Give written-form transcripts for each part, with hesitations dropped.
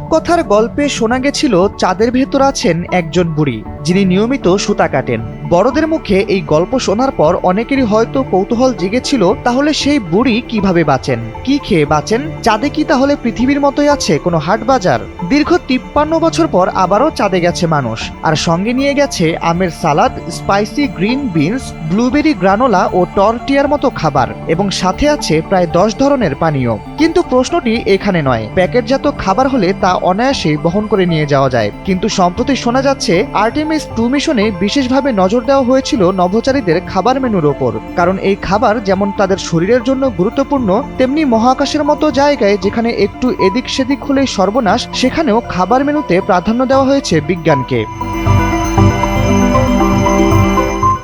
রূপকথার গল্পে শোনা গেছিল চাঁদের ভেতর আছেন একজন বুড়ি, যিনি নিয়মিত সুতা কাটেন। বড়দের মুখে এই গল্প শোনার পর অনেকেরই হয়তো কৌতূহল জেগেছিল, তাহলে সেই বুড়ি কিভাবে বাঁচেন, কি খেয়ে বাঁচেন? চাঁদে কি তাহলে পৃথিবীর মতোই আছে কোনো হাট বাজার? দীর্ঘ 53 বছর পর আবারও চাঁদে গেছে মানুষ, আর সঙ্গে নিয়ে গেছে আমের salad, spicy green beans, blueberry granola ও টর্টিয়ার মতো খাবার, এবং সাথে আছে প্রায় 10 ধরনের পানীয়। কিন্তু প্রশ্নটি এখানে নয়। প্যাকেটজাত খাবার হলে তা অনায়াসেই বহন করে নিয়ে যাওয়া যায়, কিন্তু সম্প্রতি শোনা যাচ্ছে আর্টেমিস 2 মিশনে বিশেষভাবে নজর দেওয়া হয়েছিল নভোচারীদের খাবার মেনুর ওপর। কারণ এই খাবার যেমন তাদের শরীরের জন্য গুরুত্বপূর্ণ, তেমনি মহাকাশের মতো জায়গায় যেখানে একটু এদিক সেদিক হলেই সর্বনাশ, সেখানেও খাবার মেনুতে প্রাধান্য দেওয়া হয়েছে বিজ্ঞানকে।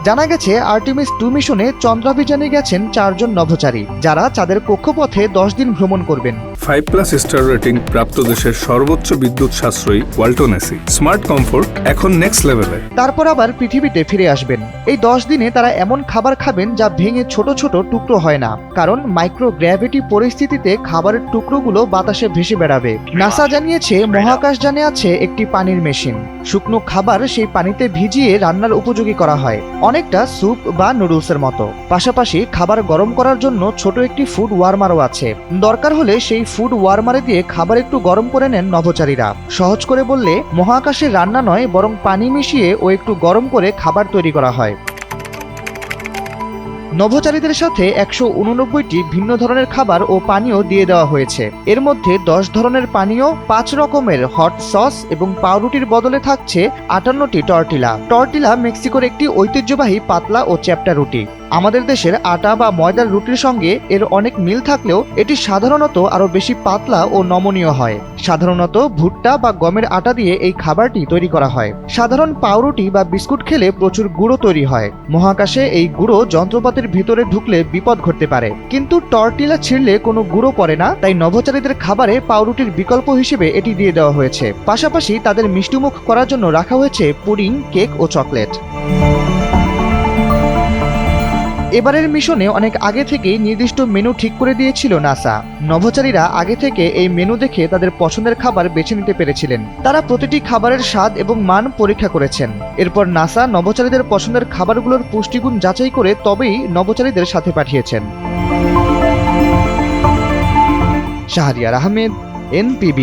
জানা গেছে আর্টেমিস 2 মিশনে চন্দ্রাভিযানে গেছেন 4 জন নভোচারী, যারা চাঁদের কক্ষপথে 10 দিন ভ্রমণ করবেন। 5+ স্টার রেটিং প্রাপ্ত দেশের সর্বোচ্চ বিদ্যুৎ সাশ্রয়ী ওয়ালটন এসি। স্মার্ট কমফোর্ট এখন নেক্সট লেভেলে। তারপর আবার পৃথিবীতে ফিরে আসবেন। এই 10 দিনে তারা এমন খাবার খাবেন যা ভেঙে ছোট ছোট টুকরো হয় না, কারণ মাইক্রোগ্র্যাভিটি পরিস্থিতিতে খাবারের টুকরোগুলো বাতাসে ভেসে বেড়াবে। নাসা জানিয়েছে মহাকাশযানে আছে একটি পানির মেশিন। শুকনো খাবার সেই পানিতে ভিজিয়ে রান্নার উপযোগী করা হয়, অনেকটা স্যুপ বা নুডলসের মতো। পাশাপাশি খাবার গরম করার জন্য ছোট একটি ফুড ওয়ার্মারও আছে। দরকার হলে সেই ফুড ওয়ার্মারে দিয়ে খাবার একটু গরম করে নেন নভোচারীরা। সহজ করে বললে মহাকাশে রান্না নয়, বরং পানি মিশিয়ে ও একটু গরম করে খাবার তৈরি করা হয়। নভোচারীদের সাথে 189টি ভিন্ন ধরনের খাবার ও পানীয় দিয়ে দেওয়া হয়েছে। এর মধ্যে 10 ধরনের পানীয়, 5 রকমের হট সস এবং পাউরুটির বদলে থাকছে 58টি টর্টিলা। টর্টিলা মেক্সিকোর একটি ঐতিহ্যবাহী পাতলা ও চ্যাপ্টা রুটি। আমাদের দেশের আটা বা ময়দার রুটির সঙ্গে এর অনেক মিল থাকলেও এটি সাধারণত আরো বেশি পাতলা ও নমনীয় হয়। সাধারণত ভুট্টা বা গমের আটা দিয়ে এই খাবারটি তৈরি করা হয়। সাধারণ পাউরুটি বা বিস্কুট খেলে প্রচুর গুঁড়ো তৈরি হয়। মহাকাশে এই গুঁড়ো যন্ত্রপাতির ভিতরে ঢুকলে বিপদ ঘটতে পারে, কিন্তু টর্টিলা ছিঁড়লে কোনো গুঁড়ো পড়ে না। তাই নভোচারীদের খাবারে পাউরুটির বিকল্প হিসেবে এটি দিয়ে দেওয়া হয়েছে। পাশাপাশি তাদের মিষ্টিমুখ করার জন্য রাখা হয়েছে পুডিং, কেক ও চকলেট। এবারের মিশনে অনেক আগে থেকেই নির্দিষ্ট মেনু ঠিক করে দিয়েছিল নাসা। নভোচারীরা আগে থেকে এই মেনু দেখে তাদের পছন্দের খাবার বেছে নিতে পেরেছিলেন। তারা প্রতিটি খাবারের স্বাদ এবং মান পরীক্ষা করেছেন। এরপর নাসা নভোচারীদের পছন্দের খাবারগুলোর পুষ্টিগুণ যাচাই করে তবেই নভোচারীদের সাথে পাঠিয়েছেন। শাহরিয়ার আহমেদ, NPB।